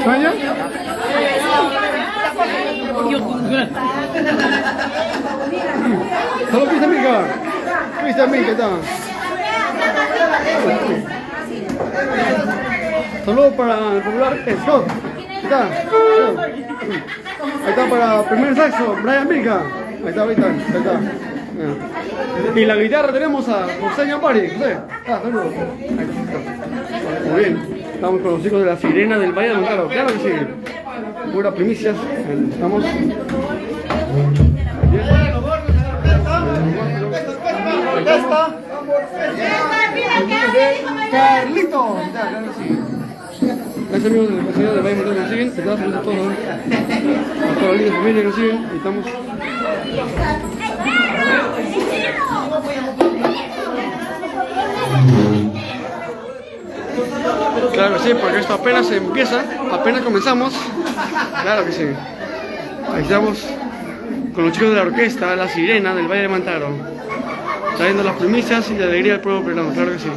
¿Sueño? Solo pista mica. Pista mica, está. Solo para el popular Scott. Está. Ahí está para primer saxo, Brian Mica. Ahí está, ahí está, ahí está. Y la guitarra tenemos a José Ñapari. José, saludos. Ahí está. Muy bien. Estamos con los chicos de la Sirena del Valle de Mantaro. Claro que sí. Pura primicias. Estamos. Carlito. Claro que sí. Gracias amigos de la Sirena del Valle de Mantaro que nos siguen. Gracias a todos. A toda la linda familia que nos siguen. Y estamos. Claro que sí, porque esto apenas empieza, apenas comenzamos. Claro que sí. Ahí estamos con los chicos de la orquesta La Sirena del Valle de Mantaro, trayendo las primicias y la alegría del pueblo peruano, claro que sí.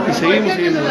Y seguimos siguiendo.